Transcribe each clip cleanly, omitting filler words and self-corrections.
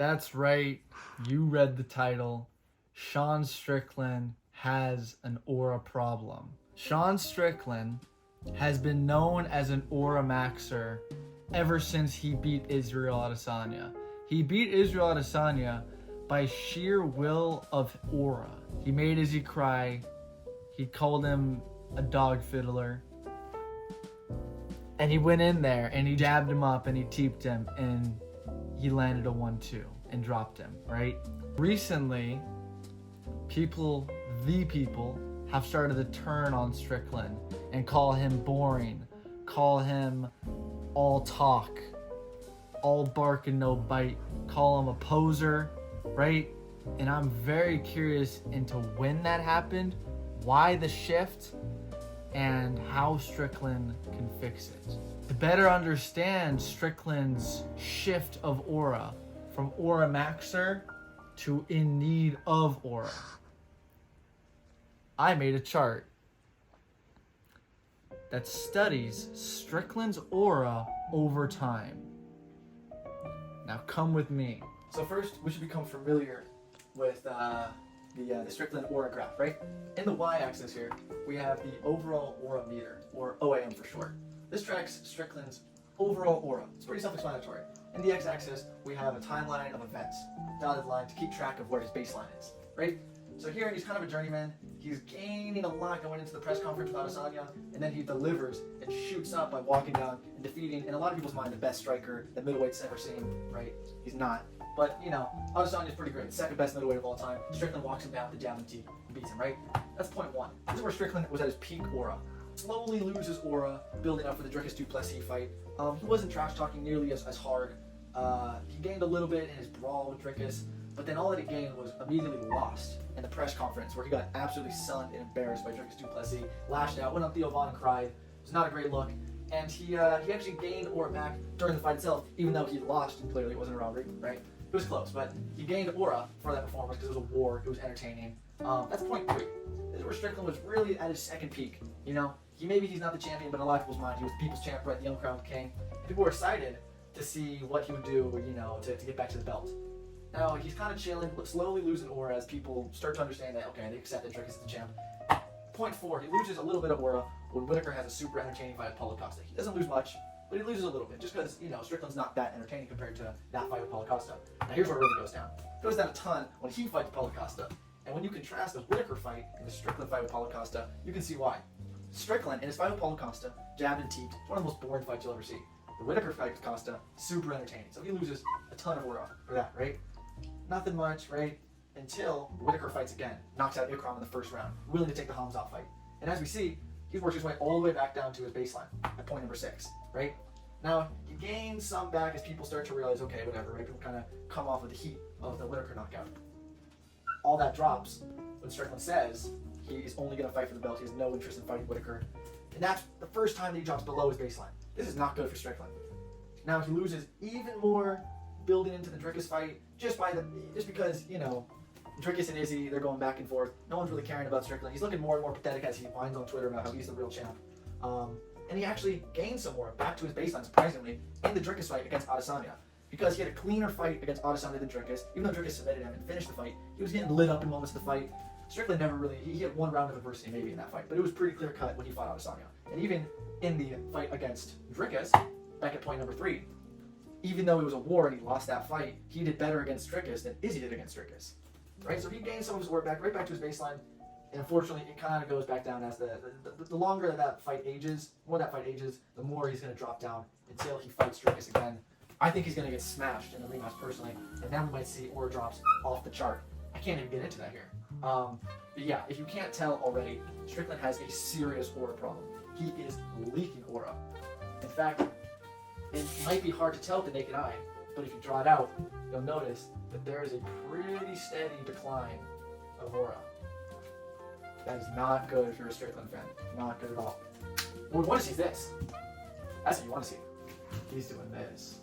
That's right. You read the title. Sean Strickland has an aura problem. Sean Strickland has been known as an aura maxer ever since he beat Israel Adesanya. He beat Israel Adesanya by sheer will of aura. He made Izzy cry. He called him a dog fiddler. And he went in there and he jabbed him up and he teeped him and he landed a 1-2 and dropped him, right? Recently, people have started to turn on Strickland and call him boring, call him all talk, all bark and no bite, call him a poser, right? And I'm very curious into when that happened, why the shift, and how Strickland can fix it. To better understand Strickland's shift of aura from aura maxer to in need of aura, I made a chart that studies Strickland's aura over time. Now come with me. So first, we should become familiar with the Strickland aura graph, right? In the y-axis here, we have the overall aura meter, or OAM for short. This tracks Strickland's overall aura. It's pretty self-explanatory. In the x-axis, we have a timeline of events, dotted line to keep track of where his baseline is, right? So here, he's kind of a journeyman. He's gaining a lot going into the press conference with Adesanya, and then he delivers and shoots up by walking down and defeating, in a lot of people's mind, the best striker that middleweight's ever seen, right? He's not. But, you know, Adesanya's pretty great. Second best middleweight of all time. Strickland walks him down with the jab and teep and beats him, right? That's point one. This is where Strickland was at his peak aura. Slowly loses aura, building up for the Dricus du Plessis fight. He wasn't trash-talking nearly as hard. He gained a little bit in his brawl with Dricus, but then all that he gained was immediately lost in the press conference, where he got absolutely sunned and embarrassed by Dricus du Plessis, lashed out, went on Theo Von and cried. It was not a great look. And he actually gained aura back during the fight itself, even though he lost, and clearly it wasn't a robbery, right? It was close, but he gained aura for that performance because it was a war, it was entertaining. That's point three. This is where Strickland was really at his second peak. You know, he's not the champion, but in a lot of people's mind, he was the people's champ, right? The young crowned king. People were excited to see what he would do, you know, to get back to the belt. Now, he's kind of chilling, slowly losing aura as people start to understand that, okay, they accept that Dricus is the champ. Point four, he loses a little bit of aura when Whitaker has a super entertaining fight with Paulo Costa. He doesn't lose much, but he loses a little bit, just because, you know, Strickland's not that entertaining compared to that fight with Paulo Costa. Now, here's where it really goes down. It goes down a ton when he fights Paulo Costa. And when you contrast the Whitaker fight and the Strickland fight with Paulo Costa, you can see why. Strickland, in his fight with Paulo Costa, jabbed and teeped. It's one of the most boring fights you'll ever see. The Whitaker fight with Costa, super entertaining. So he loses a ton of aura for that, right? Nothing much, right? Until Whitaker fights again, knocks out Ikram in the first round, willing to take the Hamzat fight. And as we see, he works his way all the way back down to his baseline at point number 6, right? Now, he gains some back as people start to realize, okay, whatever, right? People kind of come off with the heat of the Whitaker knockout. All that drops when Strickland says he's only going to fight for the belt. He has no interest in fighting Whitaker. And that's the first time that he drops below his baseline. This is not good for Strickland. Now, he loses even more building into the Dricus fight just because, you know, Dricus and Izzy, they're going back and forth. No one's really caring about Strickland. He's looking more and more pathetic as he whines on Twitter about how he's the real champ. And he actually gained some more back to his baseline, surprisingly, in the Dricus fight against Adesanya. Because he had a cleaner fight against Adesanya than Dricus. Even though Dricus submitted him and finished the fight, he was getting lit up in moments of the fight. Strickland never really, he had one round of adversity maybe in that fight, but it was pretty clear cut when he fought Adesanya. And even in the fight against Dricus, back at point number 3, even though it was a war and he lost that fight, he did better against Dricus than Izzy did against Dricus. Right? So he gained some of his work back, right back to his baseline. And unfortunately, it kind of goes back down as the longer that fight ages, the more he's going to drop down until he fights Dricus again. I think he's going to get smashed in the rematch personally, and then we might see aura drops off the chart. I can't even get into that here. But yeah, if you can't tell already, Strickland has a serious aura problem. He is leaking aura. In fact, it might be hard to tell with the naked eye, but if you draw it out, you'll notice that there is a pretty steady decline of aura. That is not good if you're a Strickland fan. Not good at all. What we want to see is this. That's what you want to see. He's doing this.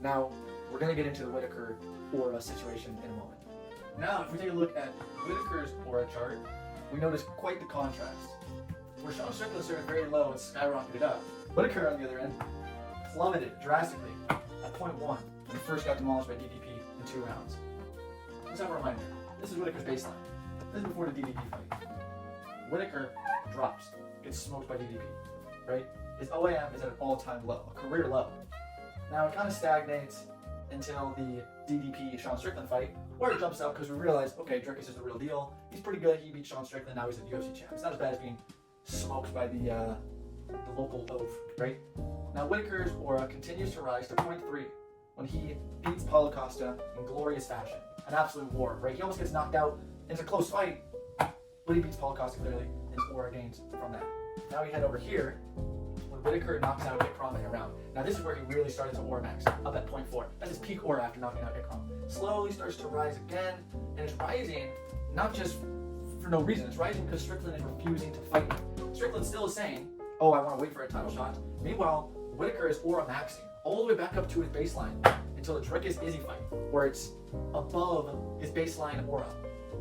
Now, we're going to get into the Whitaker aura situation in a moment. Now, if we take a look at Whitaker's aura chart, we notice quite the contrast. Where Sean Strickland started very low and skyrocketed up, Whitaker, on the other end, plummeted drastically at point 1, when he first got demolished by DDP in 2 rounds. Let's have a reminder. This is Whitaker's baseline. This is before the DDP fight. Whitaker drops, gets smoked by DDP, right? His OAM is at an all-time low, a career low. Now it kind of stagnates until the DDP Sean Strickland fight, where it jumps up because we realize, okay, Dricus is the real deal. He's pretty good. He beat Sean Strickland. Now he's a UFC champ. It's not as bad as being smoked by the local oaf, right? Now Whitaker's aura continues to rise to point 3 when he beats Paulo Costa in glorious fashion. An absolute war, right? He almost gets knocked out. It's a close fight, but he beats Paulo Costa clearly. His aura gains from that. Now we head over here when Whitaker knocks out Ikram in a round. Now this is where he really started to aura max, up at point 4. That's his peak aura after knocking out Ikram. Slowly starts to rise again, and it's rising not just for no reason. It's rising because Strickland is refusing to fight him. Strickland still is saying, oh, I want to wait for a title shot. Meanwhile, Whitaker is aura maxing all the way back up to his baseline until the Dricus Izzy fight, where it's above his baseline aura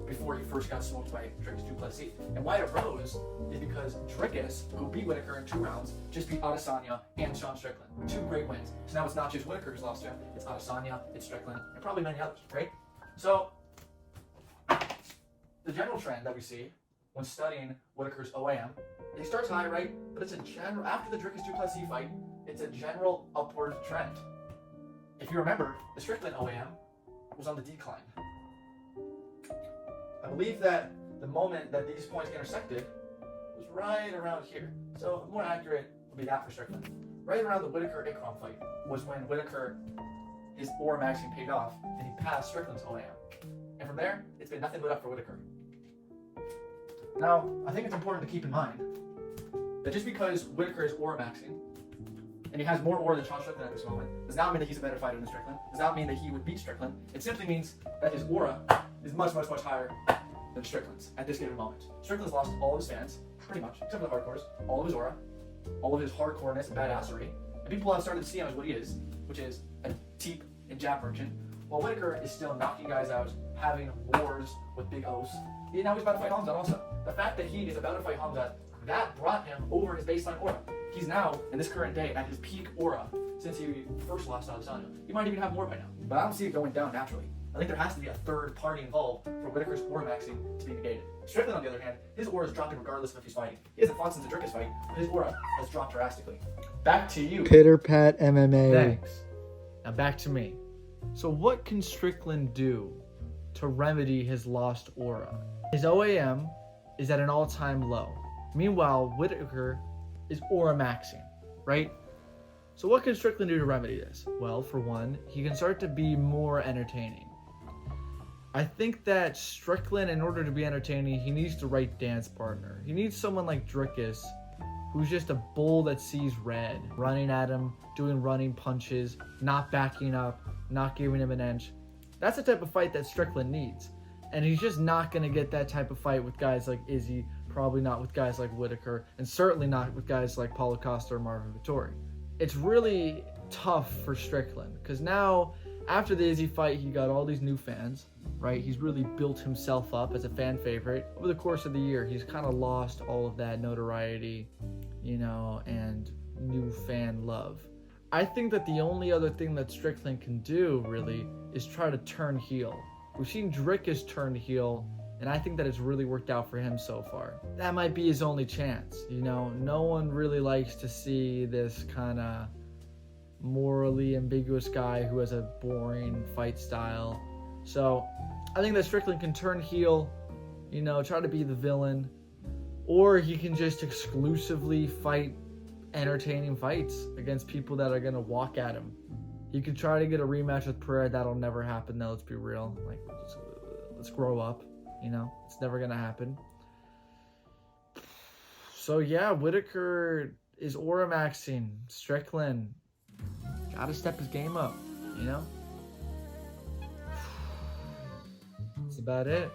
before he first got smoked by Dricus du Plessis. And why it rose is because Dricus, who beat Whitaker in 2 rounds, just beat Adesanya and Sean Strickland. 2 great wins. So now it's not just Whitaker who's lost to him, it's Adesanya, it's Strickland, and probably many others, right? So, the general trend that we see when studying Whitaker's OAM, he starts high, right? But it's a general, after the Dricus du Plessis fight, it's a general upward trend. If you remember, the Strickland OAM was on the decline. I believe that the moment that these points intersected was right around here. So more accurate would be that for Strickland. Right around the Whitaker-Ikram fight was when Whitaker, his aura maxing paid off, and he passed Strickland's OAM. And from there, it's been nothing but up for Whitaker. Now, I think it's important to keep in mind that just because Whitaker is aura maxing, and he has more aura than Sean Strickland at this moment, does not mean that he's a better fighter than Strickland, does not mean that he would beat Strickland. It simply means that his aura is much, much, much higher than Strickland's at this given moment. Strickland's lost all of his fans, pretty much, except for the hardcores, all of his aura, all of his hardcoreness and badassery, and people have started to see him as what he is, which is a teep and jab merchant, while Whitaker is still knocking guys out, having wars with big O's. Now he's about to fight Hamzat also. The fact that he is about to fight Hamzat, that brought him over his baseline aura. He's now, in this current day, at his peak aura since he first lost Adesanya. He might even have more by now, but I don't see it going down naturally. I think there has to be a third party involved for Whitaker's aura maxing to be negated. Strickland, on the other hand, his aura is dropping regardless of if he's fighting. He hasn't fought since the Dricus fight, but his aura has dropped drastically. Back to you. Pitter Pat MMA. Thanks. Now back to me. So what can Strickland do to remedy his lost aura? His OAM is at an all-time low. Meanwhile, Whitaker is aura maxing, right? So what can Strickland do to remedy this? Well, for one, he can start to be more entertaining. I think that Strickland, in order to be entertaining, he needs the right dance partner. He needs someone like Dricus, who's just a bull that sees red, running at him, doing running punches, not backing up, not giving him an inch. That's the type of fight that Strickland needs. And he's just not going to get that type of fight with guys like Izzy, probably not with guys like Whitaker, and certainly not with guys like Paulo Costa or Marvin Vettori. It's really tough for Strickland, because now, after the Izzy fight, he got all these new fans, right? He's really built himself up as a fan favorite. Over the course of the year, he's kind of lost all of that notoriety, and new fan love. I think that the only other thing that Strickland can do, really, is try to turn heel. We've seen Dricus turn heel, and I think that it's really worked out for him so far. That might be his only chance, No one really likes to see this kind of morally ambiguous guy who has a boring fight style. So I think that Strickland can turn heel, try to be the villain, or he can just exclusively fight entertaining fights against people that are going to walk at him. He could try to get a rematch with Pereira. That'll never happen, though. Let's be real. Let's grow up. It's never going to happen. So, yeah, Whitaker is aura maxing. Strickland got to step his game up, That's about it.